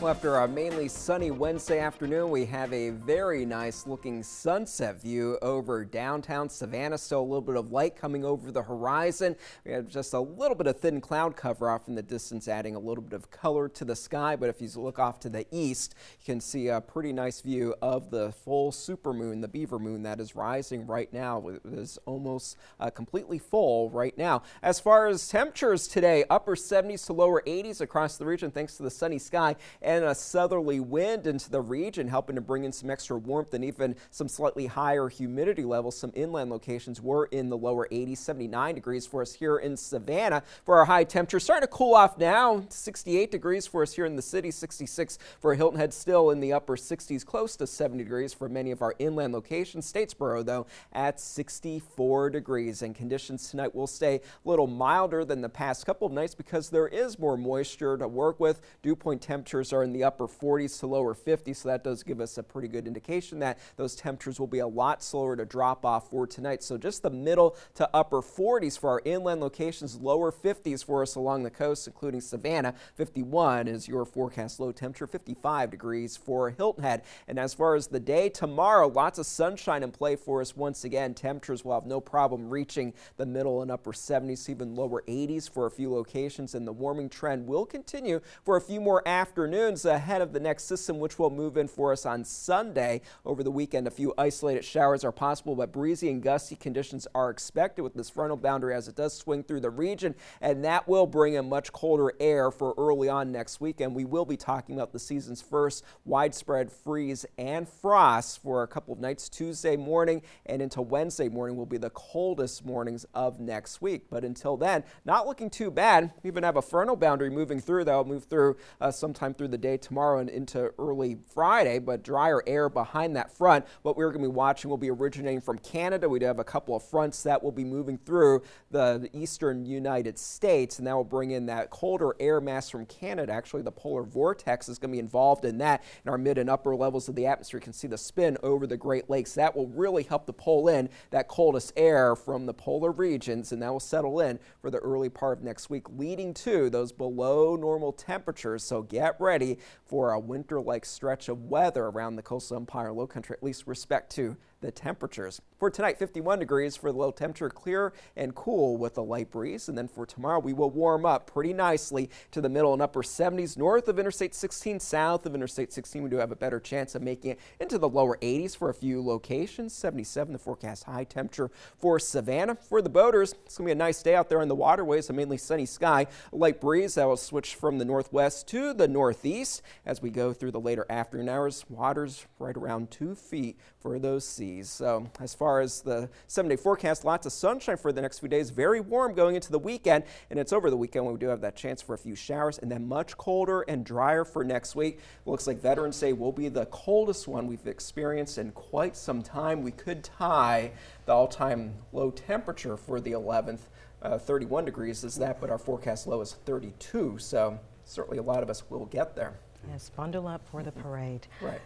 Well, after a mainly sunny Wednesday afternoon, we have a very nice looking sunset view over downtown Savannah. Still a little bit of light coming over the horizon. We have just a little bit of thin cloud cover off in the distance, adding a little bit of color to the sky. But if you look off to the east, you can see a pretty nice view of the full supermoon, the beaver moon that is rising right now. It is almost completely full right now. As far as temperatures today, upper 70s to lower 80s across the region thanks to the sunny sky and a southerly wind into the region, helping to bring in some extra warmth and even some slightly higher humidity levels. Some inland locations were in the lower 80s, 79 degrees for us here in Savannah. For our high temperature, starting to cool off now, 68 degrees for us here in the city, 66 for Hilton Head, still in the upper 60s, close to 70 degrees for many of our inland locations. Statesboro, though, at 64 degrees. And conditions tonight will stay a little milder than the past couple of nights because there is more moisture to work with. Dew point temperatures are in the upper 40s to lower 50s, so that does give us a pretty good indication that those temperatures will be a lot slower to drop off for tonight. So just the middle to upper 40s for our inland locations, lower 50s for us along the coast, including Savannah. 51 is your forecast low temperature, 55 degrees for Hilton Head. And as far as the day tomorrow, lots of sunshine in play for us once again. Temperatures will have no problem reaching the middle and upper 70s, even lower 80s for a few locations, and the warming trend will continue for a few more afternoons ahead of the next system, which will move in for us on Sunday. Over the weekend, a few isolated showers are possible, but breezy and gusty conditions are expected with this frontal boundary as it does swing through the region, and that will bring in much colder air for early on next weekend. We will be talking about the season's first widespread freeze and frost for a couple of nights. Tuesday morning and into Wednesday morning will be the coldest mornings of next week, but until then, not looking too bad. We even have a frontal boundary moving through that will move through sometime through the day tomorrow and into early Friday, but drier air behind that front. What we're going to be watching will be originating from Canada. We do have a couple of fronts that will be moving through the eastern United States, and that will bring in that colder air mass from Canada. Actually, the polar vortex is going to be involved in that. In our mid and upper levels of the atmosphere, you can see the spin over the Great Lakes. That will really help to pull in that coldest air from the polar regions, and that will settle in for the early part of next week, leading to those below normal temperatures. So get ready for a winter-like stretch of weather around the coastal Empire Low Country, at least respect to the temperatures. For tonight, 51 degrees for the low temperature, clear and cool with a light breeze. And then for tomorrow, we will warm up pretty nicely to the middle and upper 70s north of Interstate 16, south of Interstate 16. We do have a better chance of making it into the lower 80s for a few locations. 77, the forecast high temperature for Savannah. For the boaters, it's going to be a nice day out there on the waterways, a mainly sunny sky, a light breeze that will switch from the northwest to the northeast as we go through the later afternoon hours. Water's right around 2 feet for those seas. So as far as the 7-day forecast, lots of sunshine for the next few days, very warm going into the weekend, and it's over the weekend when we do have that chance for a few showers, and then much colder and drier for next week. It looks like Veterans Day will be the coldest one we've experienced in quite some time. We could tie the all-time low temperature for the 11th. 31 degrees is that, but our forecast low is 32, so certainly a lot of us will get there. Yes, bundle up for the parade. Right.